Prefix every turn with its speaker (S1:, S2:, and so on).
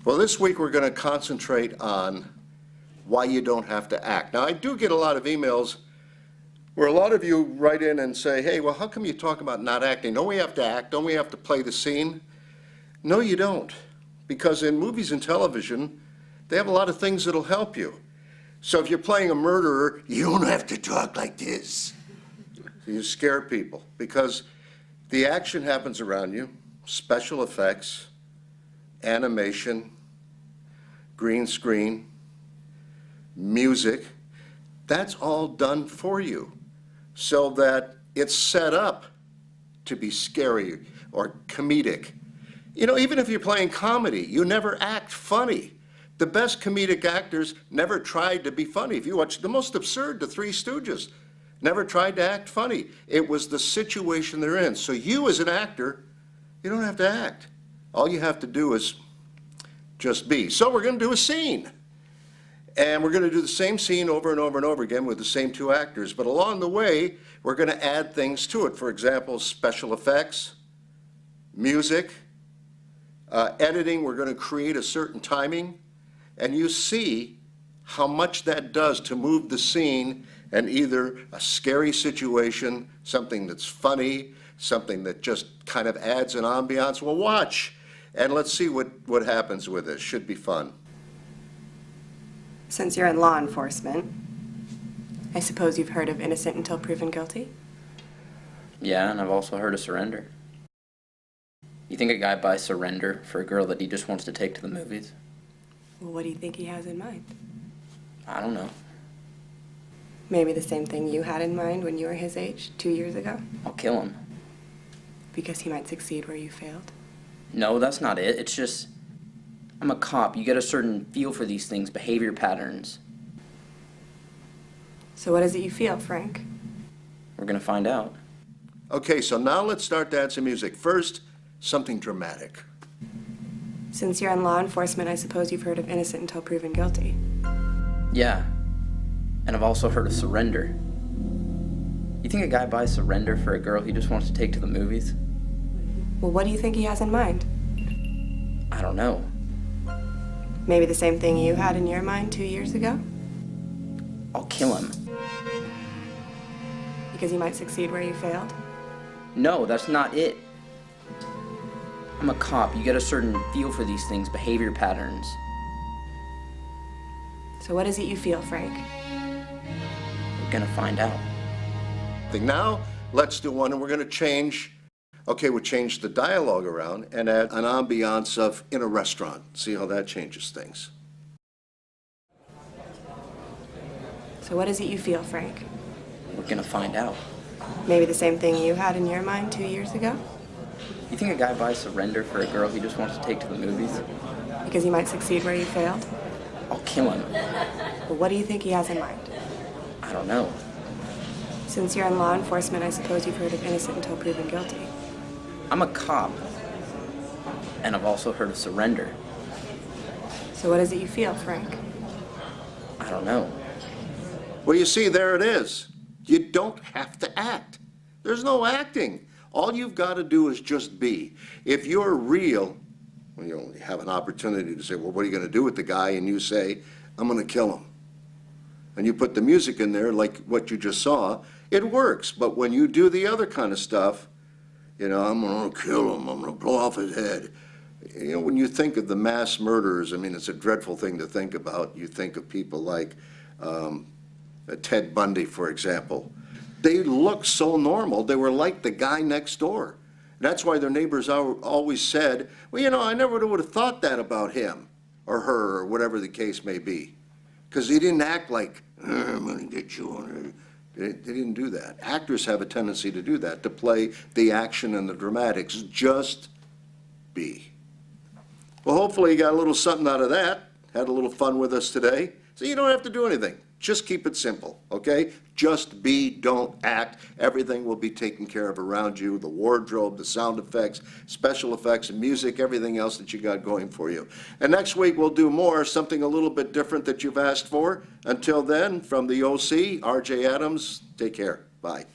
S1: Well, this week we're going to concentrate on why you don't have to act. Now, I do get a lot of emails where a lot of you write in and say, hey, well, how come you talk about not acting? Don't we have to act? Don't we have to play the scene? No, you don't. Because in movies and television, they have a lot of things that'll help you. So if you're playing a murderer, you don't have to talk like this. You scare people because the action happens around you, special effects, animation, green screen, music, that's all done for you so that it's set up to be scary or comedic. You know, even if you're playing comedy, you never act funny. The best comedic actors never tried to be funny. If you watch the most absurd, The Three Stooges, never tried to act funny. It was the situation they're in. So you as an actor, you don't have to act. All you have to do is just be. So we're going to do a scene. And we're going to do the same scene over and over and over again with the same two actors. But along the way, we're going to add things to it. For example, special effects, music, editing. We're going to create a certain timing. And you see how much that does to move the scene and either a scary situation, something that's funny, something that just kind of adds an ambiance. Well, watch. And let's see what happens with this. Should be fun.
S2: Since you're in law enforcement, I suppose you've heard of innocent until proven guilty?
S3: Yeah, and I've also heard of surrender. You think a guy buys surrender for a girl that he just wants to take to the movies?
S2: Well, what do you think he has in mind?
S3: I don't know.
S2: Maybe the same thing you had in mind when you were his age 2 years ago?
S3: I'll kill him.
S2: Because he might succeed where you failed?
S3: No, that's not it. It's just, I'm a cop. You get a certain feel for these things, behavior patterns.
S2: So what is it you feel, Frank?
S3: We're gonna find out.
S1: Okay, so now let's start to add some music. First, something dramatic.
S2: Since you're in law enforcement, I suppose you've heard of innocent until proven guilty.
S3: Yeah, and I've also heard of surrender. You think a guy buys surrender for a girl he just wants to take to the movies?
S2: Well, what do you think he has in mind?
S3: I don't know.
S2: Maybe the same thing you had in your mind 2 years ago?
S3: I'll kill him.
S2: Because he might succeed where you failed?
S3: No, that's not it. I'm a cop. You get a certain feel for these things, behavior patterns.
S2: So what is it you feel, Frank?
S3: We're gonna find out.
S1: Now, let's do one, and we're going to change. Okay, we'll change the dialogue around and add an ambiance of in a restaurant. See how that changes things.
S2: So what is it you feel, Frank?
S3: We're gonna find out.
S2: Maybe the same thing you had in your mind 2 years ago?
S3: You think a guy buys surrender for a girl he just wants to take to the movies?
S2: Because he might succeed where you failed?
S3: I'll kill him.
S2: Well, what do you think he has in mind?
S3: I don't know.
S2: Since you're in law enforcement, I suppose you've heard of innocent until proven guilty.
S3: I'm a cop. And I've also heard of surrender.
S2: So what is it you feel, Frank?
S3: I don't know.
S1: Well, you see, there it is. You don't have to act. There's no acting. All you've got to do is just be. If you're real, well, you only have an opportunity to say, well, what are you going to do with the guy? And you say, I'm going to kill him. And you put the music in there like what you just saw, it works. But when you do the other kind of stuff, you know, I'm going to kill him, I'm going to blow off his head. You know, when you think of the mass murderers, I mean, it's a dreadful thing to think about. You think of people like Ted Bundy, for example. They looked so normal, they were like the guy next door. That's why their neighbors always said, well, you know, I never would have thought that about him or her or whatever the case may be. Because he didn't act like, I'm going to get you on it. They didn't do that. Actors have a tendency to do that, to play the action and the dramatics. Just be. Well, hopefully you got a little something out of that. Had a little fun with us today. So you don't have to do anything. Just keep it simple, okay? Just be, don't act. Everything will be taken care of around you. The wardrobe, the sound effects, special effects, music, everything else that you got going for you. And next week we'll do more, something a little bit different that you've asked for. Until then, from the OC, R.J. Adams, take care. Bye.